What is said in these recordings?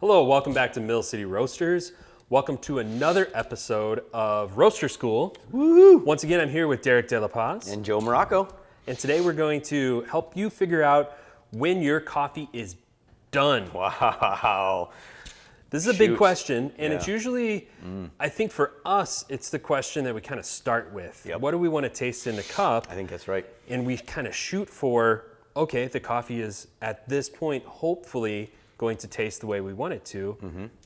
Hello, welcome back to Mill City Roasters. Welcome to another episode of Roaster School. Woo! Once again, I'm here with Derek De La Paz. And Joe Morocco. And today we're going to help you figure out when your coffee is done. Wow. This is a big question, and it's Yeah. usually, I think for us, it's the question that we kind of start with. Yep. What do we want to taste in the cup? I think that's right. And we kind of shoot for, okay, the coffee is at this point, hopefully, going to taste the way we want it to.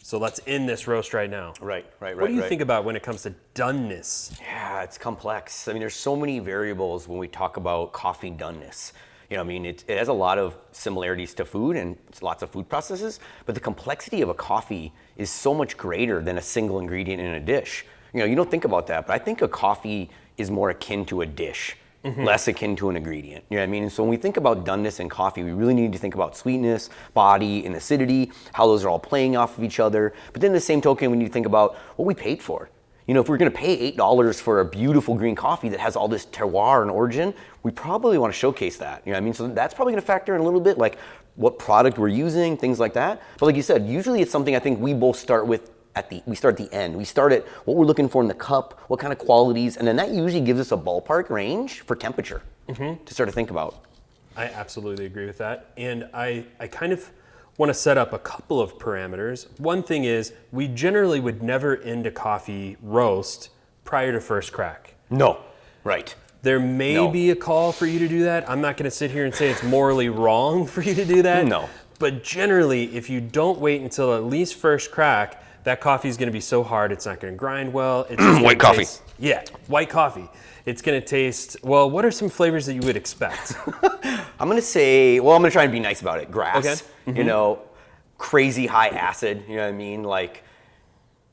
So let's end this roast right now. Right. What do you think about when it comes to doneness? Yeah, it's complex. I mean, there's so many variables when we talk about coffee doneness. You know, I mean, it has a lot of similarities to food and lots of food processes, but the complexity of a coffee is so much greater than a single ingredient in a dish. You know, you don't think about that, but I think a coffee is more akin to a dish, less akin to an ingredient. You know what I mean? And so when we think about doneness in coffee, we really need to think about sweetness, body, and acidity, how those are all playing off of each other. But then the same token, we need to think about what we paid for. You know, if we're gonna pay $8 for a beautiful green coffee that has all this terroir and origin, we probably wanna showcase that, you know what I mean? So that's probably gonna factor in a little bit, like what product we're using, things like that. But like you said, usually it's something I think we both start with we start at the end. We start at what we're looking for in the cup, what kind of qualities, and then that usually gives us a ballpark range for temperature to start to think about. I absolutely agree with that. And I kind of want to set up a couple of parameters. One thing is, we generally would never end a coffee roast prior to first crack. No, right. There may be a call for you to do that. I'm not going to sit here and say it's morally wrong for you to do that. No. But generally, if you don't wait until at least first crack, that coffee is going to be so hard, it's not going to grind well. It's just White coffee. Yeah, white coffee. It's going to taste, well, what are some flavors that you would expect? I'm gonna say, well, I'm gonna try and be nice about it. Grass, Okay. you know, crazy high acid, you know what I mean? Like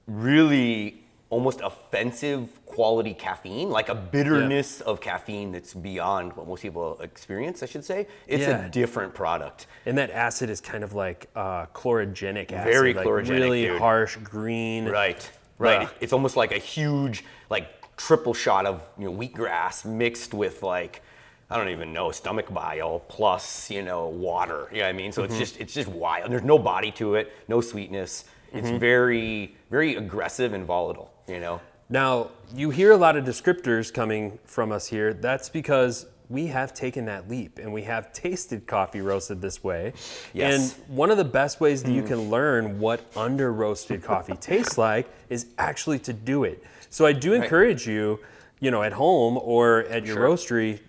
really almost offensive quality caffeine, like a bitterness of caffeine that's beyond what most people experience, I should say. It's a different product. And that acid is kind of like chlorogenic acid. Very like chlorogenic, really dude. harsh green. Right. Ugh. It's almost like a huge, like triple shot of wheatgrass mixed with like, I don't even know, stomach bile plus, water. You know what I mean? So it's just wild. There's no body to it, no sweetness. It's very, very aggressive and volatile, Now, you hear a lot of descriptors coming from us here. That's because we have taken that leap and we have tasted coffee roasted this way. Yes. And one of the best ways that you can learn what under roasted coffee tastes like is actually to do it. So I do encourage you, at home or at your roastery,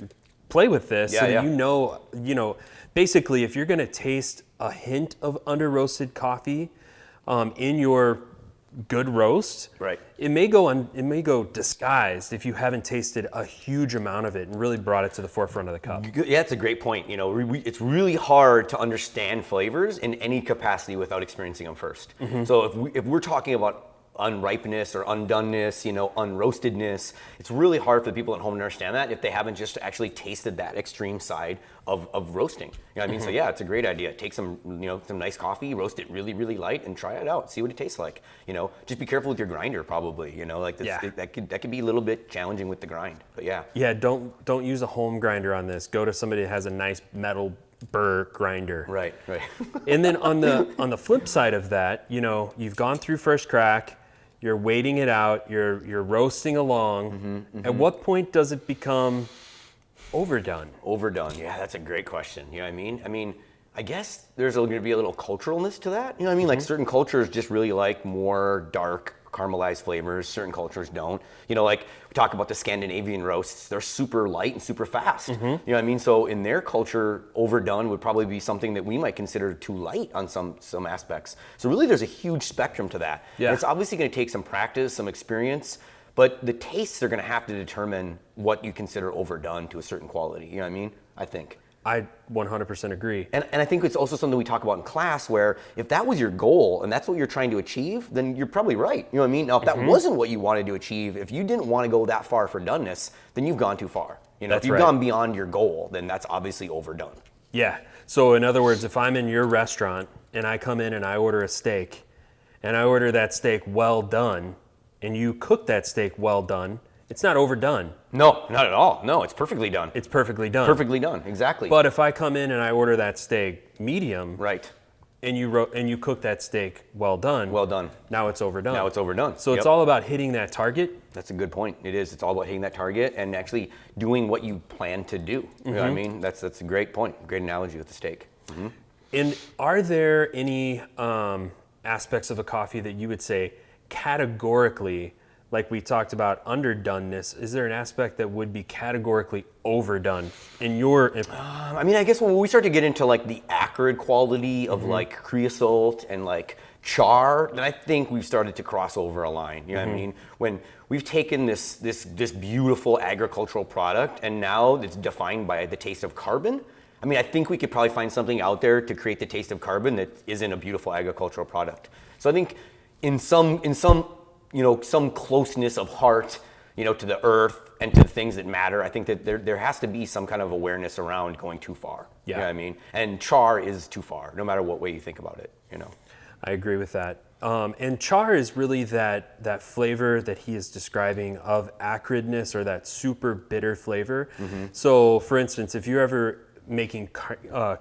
play with this so that you know, basically if you're gonna taste a hint of under roasted coffee in your good roast, it may go disguised if you haven't tasted a huge amount of it and really brought it to the forefront of the cup. Yeah, that's a great point. It's really hard to understand flavors in any capacity without experiencing them first. So if we're talking about unripeness or undoneness, unroastedness, it's really hard for the people at home to understand that if they haven't just actually tasted that extreme side of roasting. You know what I mean? So yeah, it's a great idea. Take some nice coffee, roast it really, really light, and try it out. See what it tastes like. Just be careful with your grinder, probably. That could be a little bit challenging with the grind. But yeah. Yeah, don't use a home grinder on this. Go to somebody that has a nice metal burr grinder. Right. And then on the flip side of that, you've gone through first crack. You're waiting it out. You're roasting along. At what point does it become overdone? Overdone. Yeah, that's a great question. You know what I mean? I mean, I guess there's going to be a little culturalness to that. You know what I mean? Like certain cultures just really like more dark caramelized flavors. Certain cultures don't. Like we talk about the Scandinavian roasts, they're super light and super fast. You know what I mean? So in their culture, overdone would probably be something that we might consider too light on some aspects. So really there's a huge spectrum to that. Yeah. And it's obviously going to take some practice, some experience, but the tastes are going to have to determine what you consider overdone to a certain quality. You know what I mean? I think. I 100% agree. And I think it's also something we talk about in class where if that was your goal and that's what you're trying to achieve, then you're probably right. You know what I mean? Now, if that wasn't what you wanted to achieve, if you didn't want to go that far for doneness, then you've gone too far. If you've gone beyond your goal, then that's obviously overdone. Yeah. So in other words, if I'm in your restaurant and I come in and I order a steak and I order that steak well done and you cook that steak well done, it's not overdone. No, not at all. No, it's perfectly done. It's perfectly done. Perfectly done, exactly. But if I come in and I order that steak medium, right. and you cook that steak well done. Well done. Now it's overdone. Now it's overdone. So it's all about hitting that target. That's a good point. It is. It's all about hitting that target and actually doing what you plan to do. You know what I mean? That's a great point. Great analogy with the steak. And are there any aspects of a coffee that you would say categorically, like we talked about underdoneness, is there an aspect that would be categorically overdone in your? I mean, I guess when we start to get into like the acrid quality of like creosote and like char, then I think we've started to cross over a line. You know what I mean? When we've taken this beautiful agricultural product and now it's defined by the taste of carbon. I mean, I think we could probably find something out there to create the taste of carbon that isn't a beautiful agricultural product. So I think in some some closeness of heart, to the earth and to the things that matter, I think that there has to be some kind of awareness around going too far. Yeah. You know what I mean? And char is too far, no matter what way you think about it, I agree with that. And char is really that flavor that he is describing of acridness or that super bitter flavor. So for instance, if you're ever making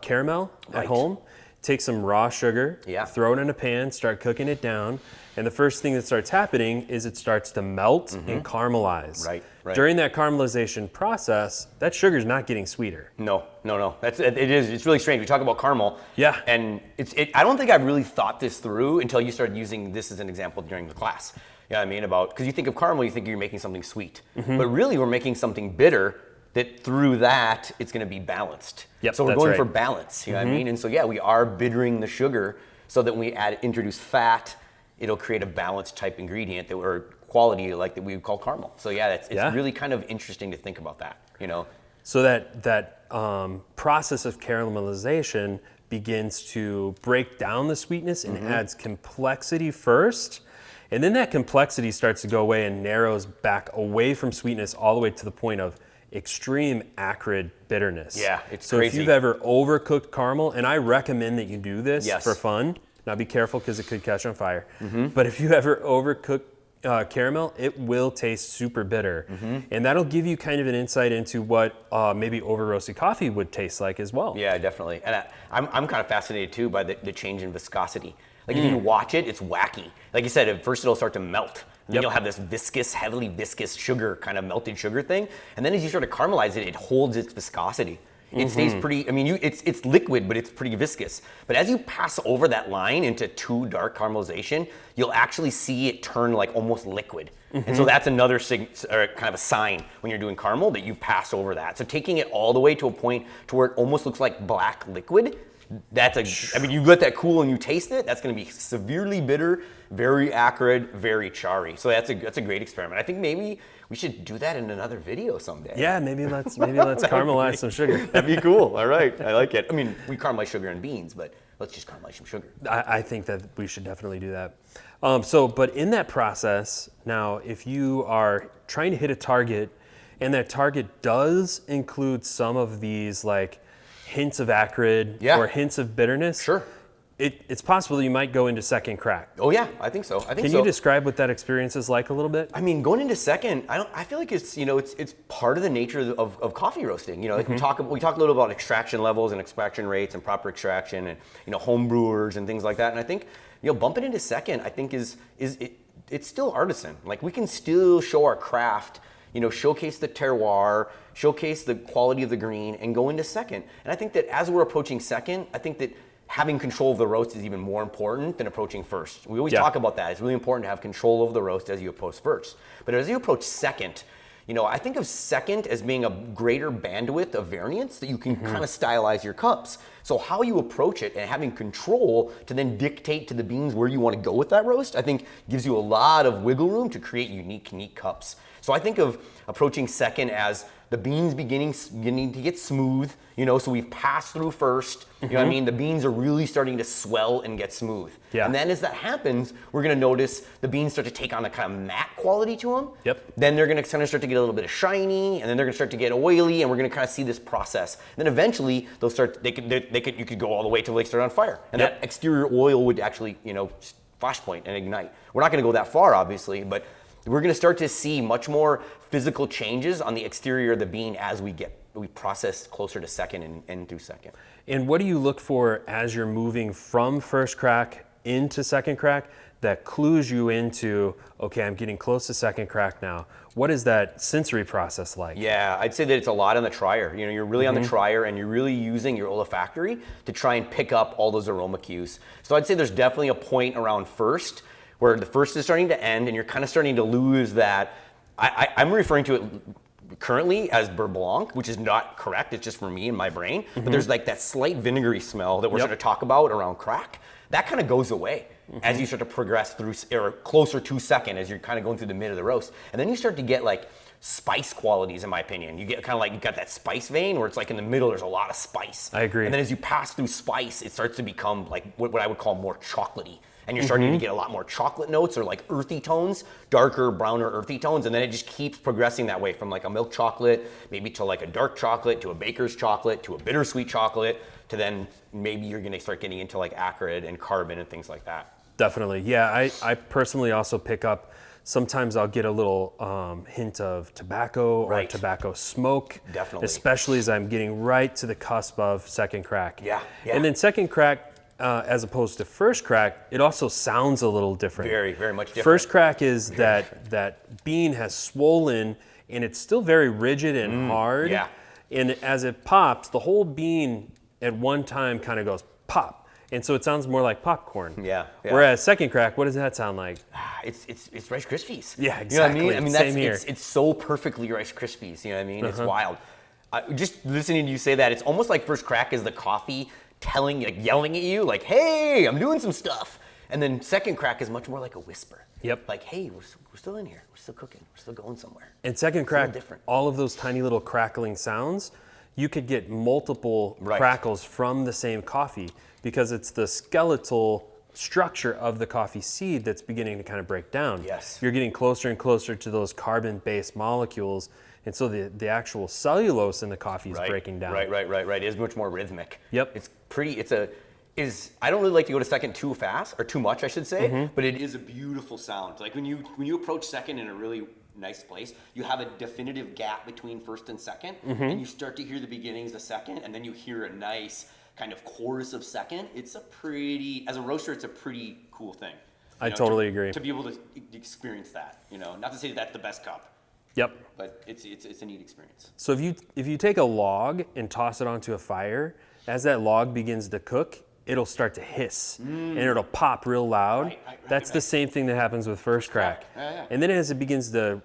caramel at home, take some raw sugar, throw it in a pan, start cooking it down, and the first thing that starts happening is it starts to melt and caramelize. Right. During that caramelization process, that sugar is not getting sweeter. No. It's really strange. We talk about caramel. Yeah. And I don't think I've really thought this through until you started using this as an example during the class. You know what I mean? Because you think of caramel, you think you're making something sweet. But really, we're making something bitter that through that, it's going to be balanced. Yep, so we're going for balance, you know what I mean? And so, we are bittering the sugar so that when we introduce fat, it'll create a balanced type ingredient or quality like that we would call caramel. So it's really kind of interesting to think about that, So that process of caramelization begins to break down the sweetness and adds complexity first. And then that complexity starts to go away and narrows back away from sweetness all the way to the point of extreme acrid bitterness. Yeah, it's so crazy. If you've ever overcooked caramel, and I recommend that you do this for fun. Now be careful because it could catch on fire. But if you ever overcook caramel, it will taste super bitter. And that'll give you kind of an insight into what maybe over roasted coffee would taste like as well. Yeah, definitely. And I'm kind of fascinated too by the change in viscosity. Like if you watch it, it's wacky. Like you said, at first it'll start to melt. Then you'll have this heavily viscous sugar, kind of melted sugar thing. And then as you start to caramelize it, it holds its viscosity. It stays pretty, it's liquid, but it's pretty viscous. But as you pass over that line into too dark caramelization, you'll actually see it turn like almost liquid. And so that's another kind of a sign when you're doing caramel that you've passed over that. So taking it all the way to a point to where it almost looks like black liquid, you let that cool and you taste it, that's gonna be severely bitter, very acrid, very charry. So that's a great experiment. I think maybe we should do that in another video someday. Yeah, maybe let's caramelize some sugar. That'd be cool. All right, I like it. I mean, we caramelize sugar and beans, but let's just caramelize some sugar. I think that we should definitely do that. But in that process, now, if you are trying to hit a target, and that target does include some of these like hints of acrid or hints of bitterness, sure, it's possible that you might go into second crack. Oh yeah, I think so. Can you describe what that experience is like a little bit? I mean, going into second, I feel like it's it's part of the nature of coffee roasting. Like we talk a little about extraction levels and extraction rates and proper extraction and home brewers and things like that. And I think bumping into second, I think it's still artisan. Like we can still show our craft. Showcase the terroir, showcase the quality of the green, and go into second. And I think that as we're approaching second, I think that having control of the roast is even more important than approaching first. We always talk about that. It's really important to have control over the roast as you approach first. But as you approach second, I think of second as being a greater bandwidth of variance that you can kind of stylize your cups. So how you approach it and having control to then dictate to the beans where you want to go with that roast, I think gives you a lot of wiggle room to create unique cups. So I think of approaching second as the beans beginning to get smooth, so we've passed through first, the beans are really starting to swell and get smooth. Yeah. And then as that happens, we're gonna notice the beans start to take on a kind of matte quality to them. Yep. Then they're gonna kind of start to get a little bit of shiny, and then they're gonna start to get oily, and we're gonna kind of see this process. And then eventually you could go all the way till they start on fire. And that exterior oil would actually, flashpoint and ignite. We're not gonna go that far, obviously, but we're going to start to see much more physical changes on the exterior of the bean as we we process closer to second and through second. And what do you look for as you're moving from first crack into second crack that clues you into, okay, I'm getting close to second crack now? What is that sensory process like? Yeah, I'd say that it's a lot on the trier. You know, you're really on the trier and you're really using your olfactory to try and pick up all those aroma cues. So I'd say there's definitely a point around first where the first is starting to end and you're kind of starting to lose that. I'm referring to it currently as beurre blanc, which is not correct. It's just for me in my brain. But there's like that slight vinegary smell that we're going to talk about around crack. That kind of goes away as you start to progress through, or closer to second, as you're kind of going through the mid of the roast. And then you start to get like spice qualities, in my opinion. You get kind of like, you got that spice vein where it's like in the middle, there's a lot of spice. I agree. And then as you pass through spice, it starts to become like what I would call more chocolatey. And you're starting to get a lot more chocolate notes or like earthy tones, darker, browner, earthy tones. And then it just keeps progressing that way from like a milk chocolate, maybe to like a dark chocolate, to a baker's chocolate, to a bittersweet chocolate, to then maybe you're gonna start getting into like acrid and carbon and things like that. Definitely, yeah. I personally also pick up, sometimes I'll get a little hint of tobacco or tobacco smoke. Definitely. Especially as I'm getting right to the cusp of second crack. Yeah. And then second crack, as opposed to first crack, it also sounds a little different. Very, very much different. First crack is that bean has swollen and it's still very rigid and hard. Yeah. And as it pops, the whole bean at one time kind of goes pop. And so it sounds more like popcorn. Yeah. Whereas second crack, what does that sound like? It's Rice Krispies. Yeah, exactly. You know what I mean? I mean, Same here. It's so perfectly Rice Krispies. You know what I mean? It's wild. Just listening to you say that, it's almost like first crack is the coffee yelling at you, like, hey, I'm doing some stuff. And then second crack is much more like a whisper. Yep. Like, hey, we're still in here. We're still cooking. We're still going somewhere. And second crack, all of those tiny little crackling sounds, you could get multiple crackles from the same coffee because it's the skeletal structure of the coffee seed that's beginning to kind of break down. Yes. You're getting closer and closer to those carbon-based molecules. And so the actual cellulose in the coffee is breaking down. Right. It is much more rhythmic. Yep. It's pretty, I don't really like to go to second too fast, or too much, I should say, but it is a beautiful sound. Like when you approach second in a really nice place, you have a definitive gap between first and second, and you start to hear the beginnings of second, and then you hear a nice kind of chorus of second. It's as a roaster, it's a pretty cool thing. I totally agree. To be able to experience that, not to say that's the best cup. Yep. But it's a neat experience. So if you take a log and toss it onto a fire, as that log begins to cook, it'll start to hiss and it'll pop real loud. That's the same thing that happens with first crack. Yeah. And then as it begins to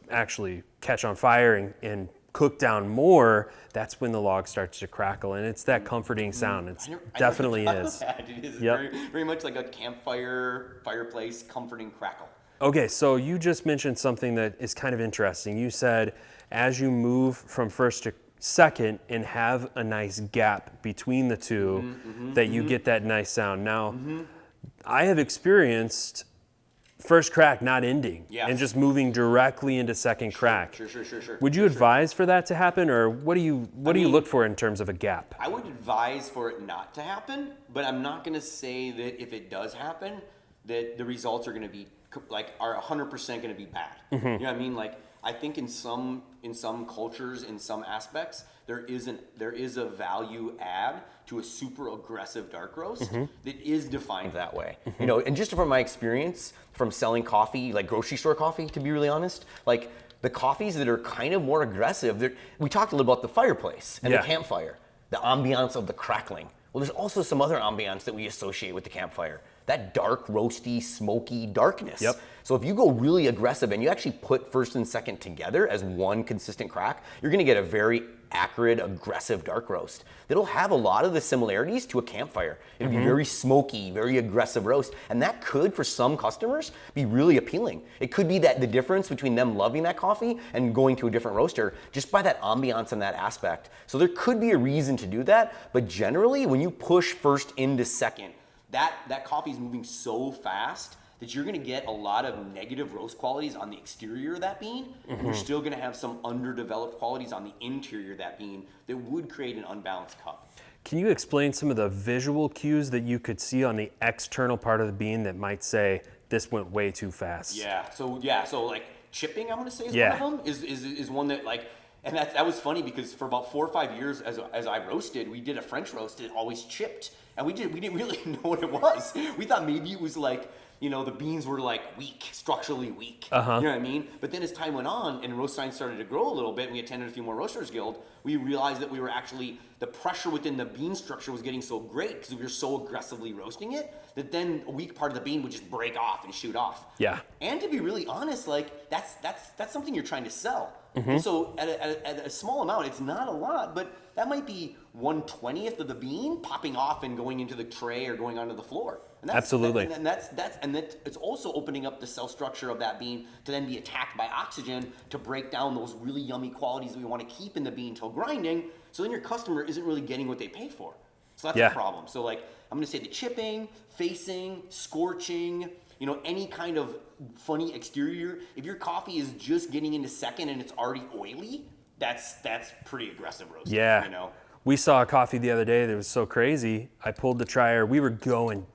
actually catch on fire and cook down more, that's when the log starts to crackle, and it's that comforting sound. It definitely is. It is very, very much like a fireplace comforting crackle. Okay, so you just mentioned something that is kind of interesting. You said as you move from first to second and have a nice gap between the two, that you get that nice sound. Now, I have experienced first crack not ending and just moving directly into second crack. Sure. Would you advise for that to happen, or what do you look for in terms of a gap? I would advise for it not to happen, but I'm not going to say that if it does happen, that the results are going to be are 100% going to be bad. You know what I mean? Like, I think in some cultures, in some aspects, there is a value add to a super aggressive dark roast that is defined that way. And just from my experience from selling coffee, like grocery store coffee, to be really honest, like the coffees that are kind of more aggressive, we talked a little about the fireplace and the campfire, the ambiance of the crackling. Well, there's also some other ambiance that we associate with the campfire. That dark, roasty, smoky darkness. Yep. So if you go really aggressive and you actually put first and second together as one consistent crack, you're gonna get a very acrid, aggressive dark roast that'll have a lot of the similarities to a campfire. It'll be very smoky, very aggressive roast. And that could, for some customers, be really appealing. It could be that the difference between them loving that coffee and going to a different roaster just by that ambiance and that aspect. So there could be a reason to do that, but generally when you push first into second, that coffee is moving so fast that you're gonna get a lot of negative roast qualities on the exterior of that bean, and you're still gonna have some underdeveloped qualities on the interior of that bean that would create an unbalanced cup. Can you explain some of the visual cues that you could see on the external part of the bean that might say, this went way too fast? So like chipping, I'm gonna say is one of them, is one that, like, And that was funny because for about 4 or 5 years as I roasted, we did a French roast, it always chipped. And we didn't really know what it was. We thought maybe it was like, the beans were like weak, structurally weak. You know what I mean? But then as time went on and roast science started to grow a little bit, and we attended a few more Roasters Guild, we realized that we were actually, the pressure within the bean structure was getting so great because we were so aggressively roasting it that then a weak part of the bean would just break off and shoot off. Yeah. And to be really honest, like that's something you're trying to sell. And so at a small amount, it's not a lot, but that might be 1/20th of the bean popping off and going into the tray or going onto the floor. And Absolutely. And it's also opening up the cell structure of that bean to then be attacked by oxygen to break down those really yummy qualities that we want to keep in the bean till grinding. So then your customer isn't really getting what they pay for. So that's a problem. So like I'm going to say the chipping, facing, scorching, any kind of funny exterior. If your coffee is just getting into second and it's already oily, that's pretty aggressive roasting. Yeah. We saw a coffee the other day that was so crazy. I pulled the trier. We were going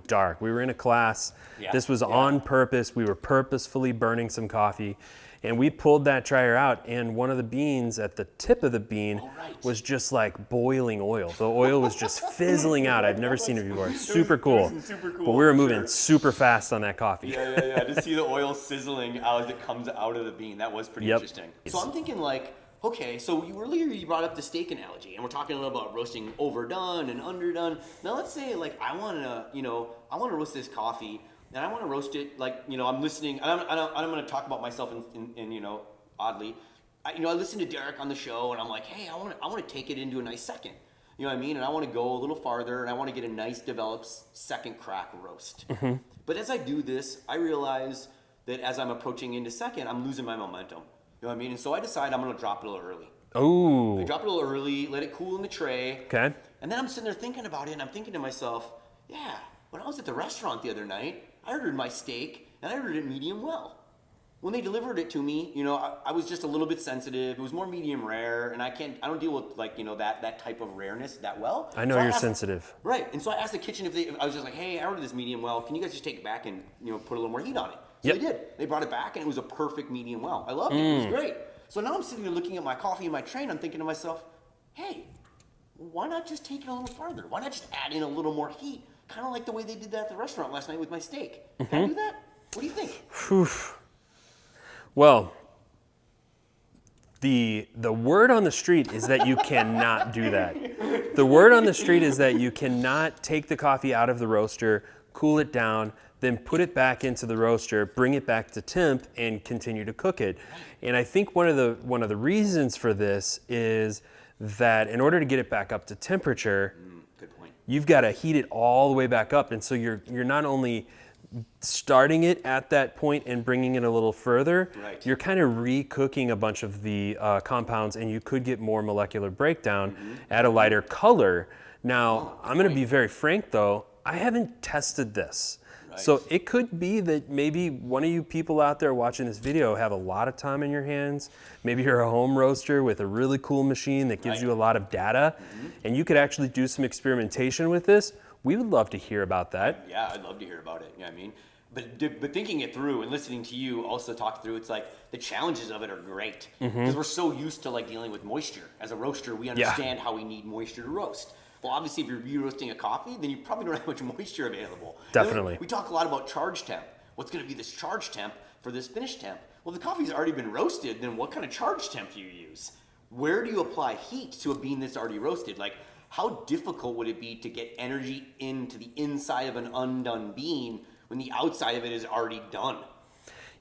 dark. We were in a class. Yeah. This was on purpose. We were purposefully burning some coffee. And we pulled that trier out, and one of the beans at the tip of the bean was just like boiling oil. The oil was just fizzling out. I've never seen it before. Super cool. Super cool. But we were moving super fast on that coffee. Yeah. To see the oil sizzling as it comes out of the bean, that was pretty interesting. So I'm thinking like, okay, so earlier you brought up the steak analogy, and we're talking a little about roasting overdone and underdone. Now let's say like I want to roast this coffee. And I want to roast it like, I'm listening. I'm going to talk about myself in oddly. I listened to Derek on the show, and I'm like, hey, I want to take it into a nice second. You know what I mean? And I want to go a little farther, and I want to get a nice developed second crack roast. But as I do this, I realize that as I'm approaching into second, I'm losing my momentum. You know what I mean? And so I decide I'm going to drop it a little early. Oh. I drop it a little early, let it cool in the tray. Okay. And then I'm sitting there thinking about it, and I'm thinking to myself, yeah, when I was at the restaurant the other night, I ordered my steak, and I ordered it medium well. When they delivered it to me, I was just a little bit sensitive. It was more medium rare, and I don't deal with that type of rareness that well. I know you're sensitive. Right, and so I asked the kitchen I was just like, hey, I ordered this medium well. Can you guys just take it back and put a little more heat on it? So they did. They brought it back, and it was a perfect medium well. I loved it. It was great. So now I'm sitting there looking at my coffee in my tray, and I'm thinking to myself, hey, why not just take it a little farther? Why not just add in a little more heat? Kind of like the way they did that at the restaurant last night with my steak. Can I do that? What do you think? Well, the word on the street is that you cannot do that. The word on the street is that you cannot take the coffee out of the roaster, cool it down, then put it back into the roaster, bring it back to temp, and continue to cook it. And I think one of the reasons for this is that in order to get it back up to temperature, you've got to heat it all the way back up. And so you're not only starting it at that point and bringing it a little further, you're kind of re-cooking a bunch of the compounds, and you could get more molecular breakdown at a lighter color. Now, I'm going to be very frank though, I haven't tested this. So it could be that maybe one of you people out there watching this video have a lot of time in your hands. Maybe you're a home roaster with a really cool machine that gives you a lot of data, and you could actually do some experimentation with this. We would love to hear about that. Yeah, I'd love to hear about it. You know what I mean? But thinking it through and listening to you also talk through, it's like the challenges of it are great because we're so used to like dealing with moisture. As a roaster, we understand how we need moisture to roast. Well, obviously, if you're re-roasting a coffee, then you probably don't have much moisture available. Definitely. We talk a lot about charge temp. What's going to be this charge temp for this finish temp? Well, if the coffee's already been roasted, then what kind of charge temp do you use? Where do you apply heat to a bean that's already roasted? Like, how difficult would it be to get energy into the inside of an undone bean when the outside of it is already done?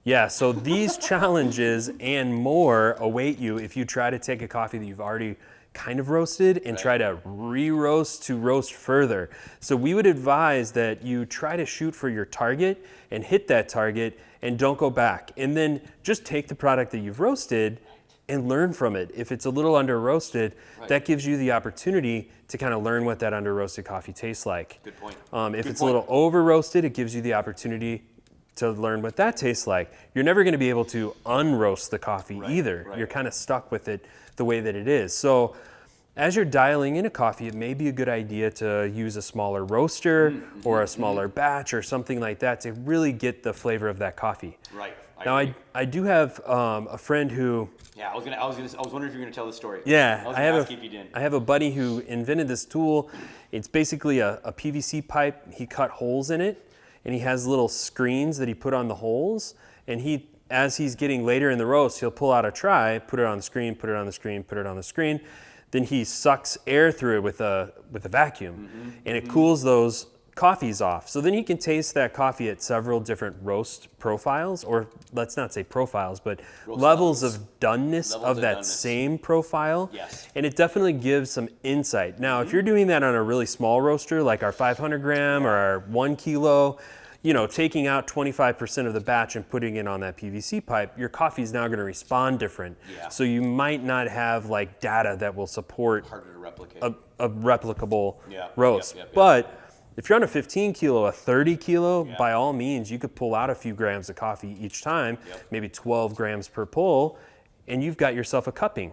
Yeah, so these challenges and more await you if you try to take a coffee that you've already kind of roasted and try to re-roast to roast further. So we would advise that you try to shoot for your target and hit that target and don't go back. And then just take the product that you've roasted and learn from it. If it's a little under roasted, that gives you the opportunity to kind of learn what that under roasted coffee tastes like. Good point. If it's a little over roasted, it gives you the opportunity to learn what that tastes like. You're never going to be able to unroast the coffee either. You're kind of stuck with it the way that it is. So as you're dialing in a coffee, it may be a good idea to use a smaller roaster or a smaller batch or something like that to really get the flavor of that coffee. Right. Now agree. I do have a friend who. Yeah, I was wondering if you were gonna tell the story. Yeah, I was gonna ask you if you didn't. I have a buddy who invented this tool. It's basically a PVC pipe. He cut holes in it, and he has little screens that he put on the holes. And as he's getting later in the roast, he'll pull out a try, put it on the screen, put it on the screen, put it on the screen. Then he sucks air through it with a vacuum, and it cools those coffees off. So then he can taste that coffee at several different roast profiles, or let's not say profiles, but levels of doneness of that same profile. Yes. And it definitely gives some insight. Now, if you're doing that on a really small roaster, like our 500 gram or our 1 kilo, taking out 25% of the batch and putting it on that PVC pipe, your coffee is now going to respond different. Yeah. So you might not have like data that will support Harder to replicate. a replicable Yeah. roast. Yep. But if you're on a 15 kilo, a 30 kilo, by all means, you could pull out a few grams of coffee each time, maybe 12 grams per pull, and you've got yourself a cupping.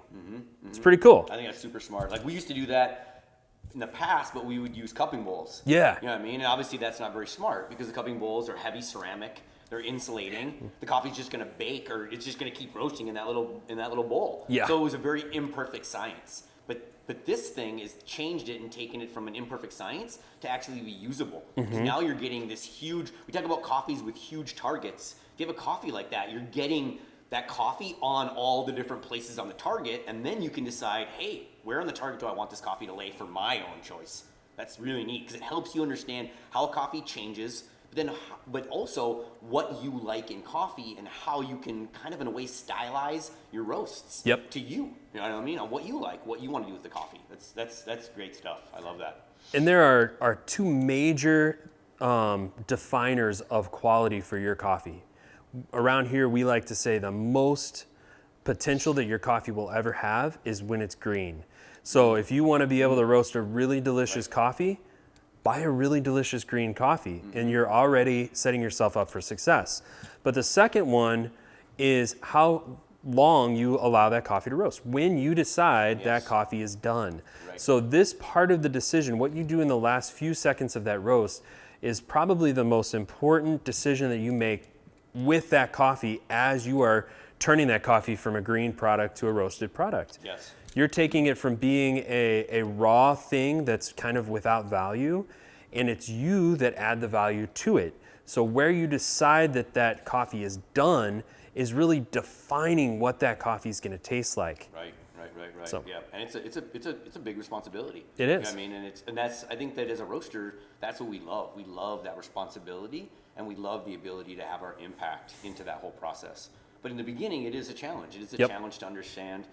It's pretty cool. I think that's super smart. Like we used to do that in the past, but we would use cupping bowls. Yeah. You know what I mean? And obviously that's not very smart because the cupping bowls are heavy ceramic. They're insulating. The coffee's just gonna bake, or it's just gonna keep roasting in that little bowl. Yeah. So it was a very imperfect science. But this thing has changed it and taken it from an imperfect science to actually be usable. Because now you're getting this huge. We talk about coffees with huge targets. If you have a coffee like that, you're getting that coffee on all the different places on the target, and then you can decide, hey, where on the target do I want this coffee to lay for my own choice? That's really neat because it helps you understand how coffee changes, but also what you like in coffee and how you can kind of in a way stylize your roasts to you. You know what I mean? On what you like, what you want to do with the coffee. That's great stuff. I love that. And there are two major definers of quality for your coffee. Around here, we like to say the most potential that your coffee will ever have is when it's green. So if you want to be able to roast a really delicious coffee, buy a really delicious green coffee, and you're already setting yourself up for success. But the second one is how long you allow that coffee to roast. When you decide that coffee is done. Right. So this part of the decision, what you do in the last few seconds of that roast, is probably the most important decision that you make with that coffee as you are turning that coffee from a green product to a roasted product. Yes. You're taking it from being a raw thing that's kind of without value, and it's you that add the value to it. So where you decide that coffee is done is really defining what that coffee is going to taste like. Right. So- Yeah, and it's a big responsibility. It You is. know what I mean, and that's I think that as a roaster, that's what we love. We love that responsibility, and we love the ability to have our impact into that whole process. But in the beginning, it is a challenge. It is a challenge to understand,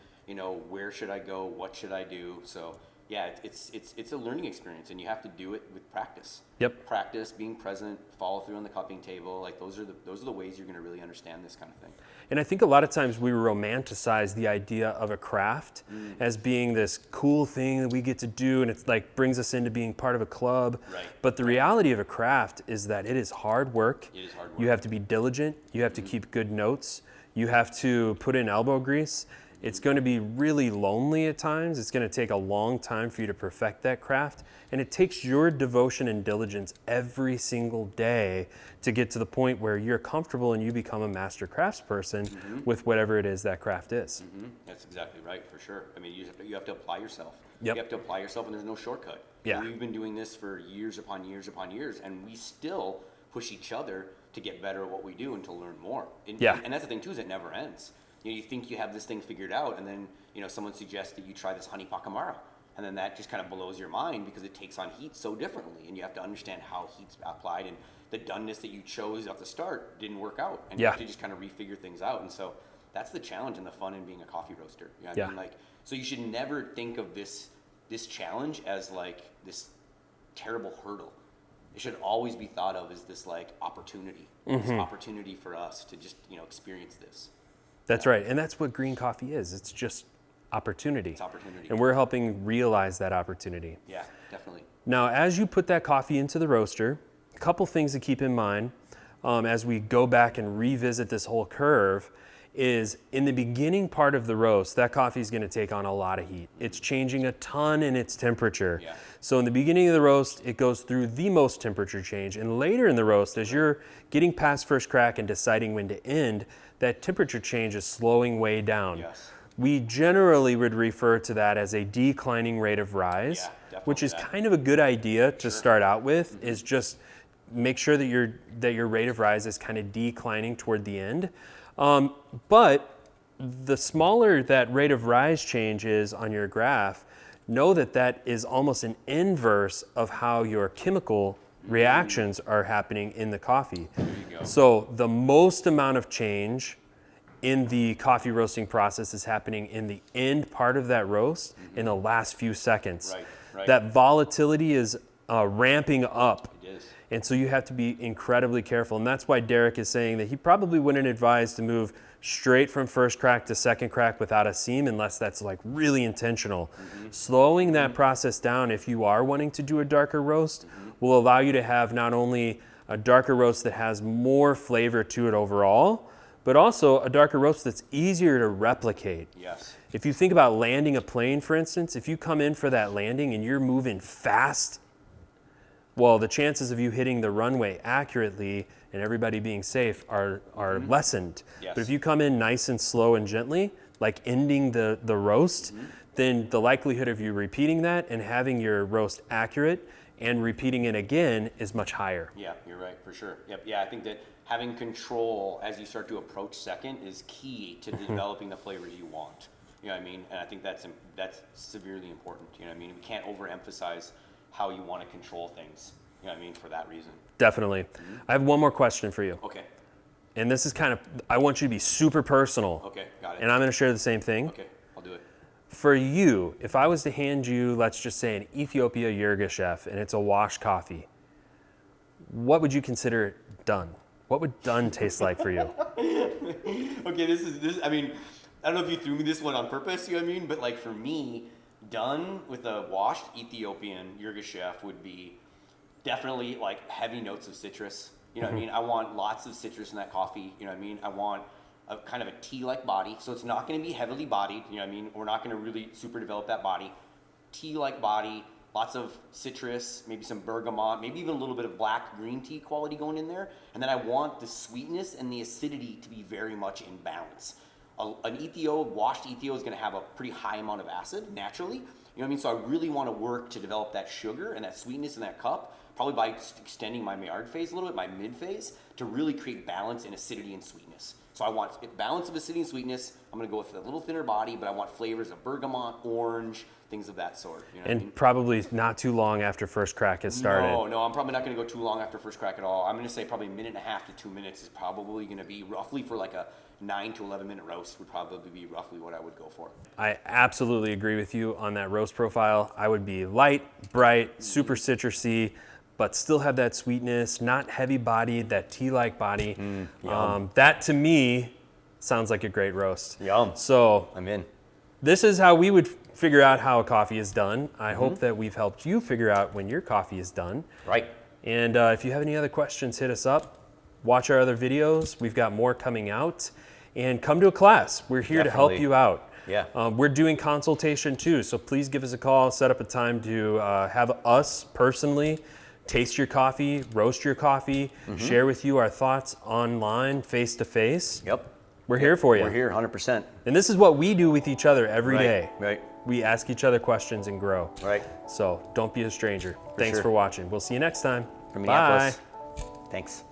where should I go, what should I do. So yeah, it's a learning experience, and you have to do it with practice. Yep. Practice, being present, follow through on the cupping table. Like those are the ways you're going to really understand this kind of thing. And I think a lot of times we romanticize the idea of a craft as being this cool thing that we get to do, and it's like brings us into being part of a club. Right. But the reality of a craft is that it is hard work. It is hard work. You have to be diligent. You have to keep good notes. You have to put in elbow grease. It's going to be really lonely at times. It's going to take a long time for you to perfect that craft. And it takes your devotion and diligence every single day to get to the point where you're comfortable and you become a master craftsperson with whatever it is that craft is. That's exactly right, for sure. I mean, you have to apply yourself. Yep. You have to apply yourself, and there's no shortcut. Yeah. We've been doing this for years upon years upon years, and we still push each other to get better at what we do and to learn more. And that's the thing too, is it never ends. You think you have this thing figured out, and then someone suggests that you try this honey pacamara, and then that just kind of blows your mind because it takes on heat so differently, and you have to understand how heat's applied, and the doneness that you chose at the start didn't work out, and you have to just kind of refigure things out. And so that's the challenge and the fun in being a coffee roaster. You know what I mean? Like, so you should never think of this challenge as like this terrible hurdle. It should always be thought of as this like opportunity, this opportunity for us to just experience this. That's right. And that's what green coffee is. It's just opportunity. It's opportunity. And we're helping realize that opportunity. Yeah, definitely. Now, as you put that coffee into the roaster, a couple things to keep in mind as we go back and revisit this whole curve is in the beginning part of the roast, that coffee is going to take on a lot of heat. It's changing a ton in its temperature. Yeah. So in the beginning of the roast, it goes through the most temperature change. And later in the roast, as you're getting past first crack and deciding when to end, that temperature change is slowing way down. Yes. We generally would refer to that as a declining rate of rise, which is kind of a good idea to start out with, is just make sure that your rate of rise is kind of declining toward the end. But the smaller that rate of rise change is on your graph, know that that is almost an inverse of how your chemical reactions are happening in the coffee. There you go. So the most amount of change in the coffee roasting process is happening in the end part of that roast in the last few seconds. Right. That volatility is ramping up. It is. And so you have to be incredibly careful. And that's why Derek is saying that he probably wouldn't advise to move straight from first crack to second crack without a seam unless that's like really intentional. Slowing that process down if you are wanting to do a darker roast will allow you to have not only a darker roast that has more flavor to it overall, but also a darker roast that's easier to replicate. Yes. If you think about landing a plane, for instance, if you come in for that landing and you're moving fast, well, the chances of you hitting the runway accurately and everybody being safe are lessened. Yes. But if you come in nice and slow and gently, like ending the roast, then the likelihood of you repeating that and having your roast accurate and repeating it again is much higher. Yeah, you're right, for sure. Yep. Yeah, I think that having control as you start to approach second is key to developing the flavors you want. You know what I mean? And I think that's severely important. You know what I mean? We can't overemphasize how you want to control things. You know what I mean? For that reason. Definitely. I have one more question for you. Okay. And this is kind of, I want you to be super personal. Okay, got it. And I'm going to share the same thing. Okay, I'll do it. For you, if I was to hand you, let's just say, an Ethiopia Yirgacheffe and it's a washed coffee, what would you consider done? What would done taste like for you? Okay, this. I mean, I don't know if you threw me this one on purpose. You know what I mean? But like for me, done with a washed Ethiopian Yirgacheffe would be definitely like heavy notes of citrus. You know what I mean? I want lots of citrus in that coffee. You know what I mean? I want a kind of a tea-like body, so it's not going to be heavily bodied. You know what I mean? We're not going to really super develop that body. Tea-like body. Lots of citrus, maybe some bergamot, maybe even a little bit of black green tea quality going in there. And then I want the sweetness and the acidity to be very much in balance. An washed Ethio is going to have a pretty high amount of acid naturally. You know what I mean? So I really want to work to develop that sugar and that sweetness in that cup, probably by extending my Maillard phase a little bit, my mid phase, to really create balance in acidity and sweetness. So I want balance of acidity and sweetness. I'm going to go with a little thinner body, but I want flavors of bergamot, orange, things of that sort. You know what I mean? Probably not too long after first crack has started. No, I'm probably not going to go too long after first crack at all. I'm going to say probably a minute and a half to 2 minutes is probably going to be roughly for like a 9 to 11 minute roast would probably be roughly what I would go for. I absolutely agree with you on that roast profile. I would be light, bright, super citrusy, but still have that sweetness, not heavy bodied, that tea-like body. That to me sounds like a great roast. Yum. So I'm in. this is how we would figure out how a coffee is done. I hope that we've helped you figure out when your coffee is done. Right. And if you have any other questions, hit us up. Watch our other videos. We've got more coming out. And come to a class. We're here to help Definitely. you out. Yeah. We're doing consultation too, so please give us a call, set up a time to have us personally taste your coffee, roast your coffee, share with you our thoughts online, face to face. Yep. We're here for you. We're here 100%. And this is what we do with each other every day. Right. We ask each other questions and grow. Right. So don't be a stranger. Thanks sure. for watching. We'll see you next time. From Bye. Minneapolis. Thanks.